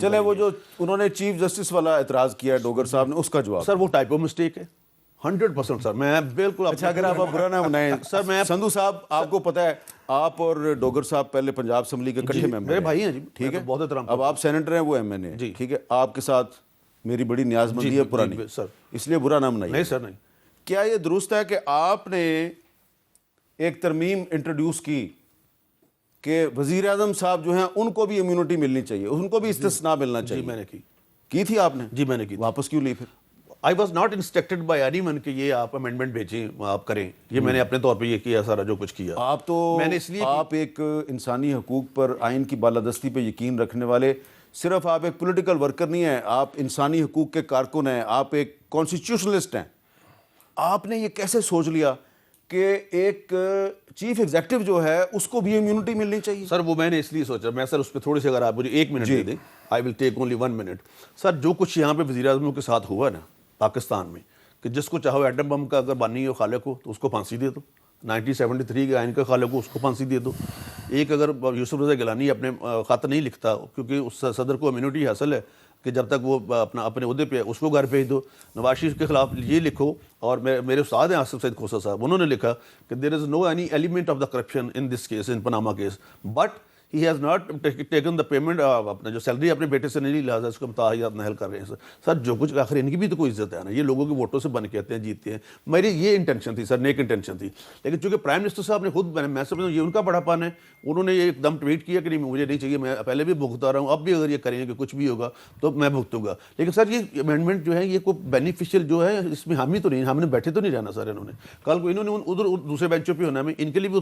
چلے وہ جو انہوں نے چیف جسٹس والا اعتراض کیا ہے ڈوگر صاحب نے، اس کا جواب سر وہ ٹائپو مسٹیک ہے 100% سر. میں بالکل اچھا اگر آپ برا نہ بنائیں سر. میں سندھو صاحب آپ کو پتہ ہے آپ اور ڈوگر صاحب پہلے پنجاب اسمبلی کے کٹھے ممبر میرے بھائی ہیں جی، ٹھیک ہے. بہت احترام. اب آپ سینیٹر ہیں، وہ ایم این اے، ٹھیک ہے. آپ کے ساتھ میری بڑی نیاز مندی ہے پرانی سر، اس لیے برا نہ بنائیے. نہیں سر نہیں. کیا یہ درست ہے کہ آپ نے ایک ترمیم انٹروڈیوس کی کہ وزیر اعظم صاحب جو ہیں ان کو بھی امیونٹی ملنی چاہیے، ان کو بھی استثناء ملنا چاہیے؟ جی میں نے کی تھی آپ نے؟ جی میں نے کی. واپس کیوں لی پھر؟ I was not انسٹرکٹڈ by any one کہ یہ آپ امینڈمنٹ بھیجیں آپ کریں. یہ میں نے اپنے طور پہ یہ کیا سارا جو کچھ کیا. آپ تو میں نے اس لیے آپ ایک انسانی حقوق پر آئین کی بالادستی پہ یقین رکھنے والے، صرف آپ ایک پولیٹیکل ورکر نہیں ہیں، آپ انسانی حقوق کے کارکن ہیں، آپ ایک کانسٹیٹیوشنلسٹ ہیں. آپ نے یہ کیسے سوچ لیا کہ ایک چیف ایگزیکٹو جو ہے اس کو بھی امیونٹی ملنی چاہیے؟ سر وہ میں نے اس لیے سوچا. میں سر اس پہ تھوڑی سی اگر آپ مجھے 1 منٹ دے دیں، آئی ول ٹیک اونلی 1 منٹ. سر جو کچھ یہاں پہ وزیر اعظموں کے ساتھ ہوا نا پاکستان میں، کہ جس کو چاہو ایٹم بم کا اگر بانی ہو خالق ہو تو اس کو پھانسی دے دو. 1973 کے آئین کا خالق ہو اس کو پھانسی دے دو. ایک اگر یوسف رضا گیلانی اپنے خط نہیں لکھتا کیونکہ اس صدر کو امیونٹی حاصل ہے کہ جب تک وہ اپنے عہدے پہ اس کو گھر بھیج دو. نواز شریف کے خلاف یہ لکھو. اور میرے استاد ہیں آصف سعید کھوسہ صاحب، انہوں نے لکھا کہ there is no any element of the corruption in this case, in Panama case, but he has not taken the payment. اپنا جو سیلری اپنے بیٹے سے نہیں لہٰذا اس کو متاحیات نہل کر رہے ہیں. سر جو کچھ آخر ان کی بھی تو کوئی عزت ہے نا، یہ لوگوں کے ووٹوں سے بن کے آتے ہیں، جیتتے ہیں. میری یہ انٹینشن تھی سر، نیک انٹینشن تھی. لیکن چونکہ پرائم منسٹر صاحب نے خود، میں سمجھتا ہوں یہ ان کا بڑا پن ہے، انہوں نے یہ ایک دم ٹویٹ کیا کہ نہیں مجھے نہیں چاہیے، میں پہلے بھی بھگتا رہا ہوں، اب بھی اگر یہ کریں گے کہ کچھ بھی ہوگا تو میں بھگتوں گا. لیکن سر یہ امینڈمنٹ جو ہے یہ کوئی بینیفیشیل جو ہے اس میں ہم ہی تو نہیں، ہم نے بیٹھے تو نہیں رہنا سر. انہوں نے کل کو انہوں نے ادھر دوسرے بینچوں پہ ہونا ہے، ان کے لیے بھی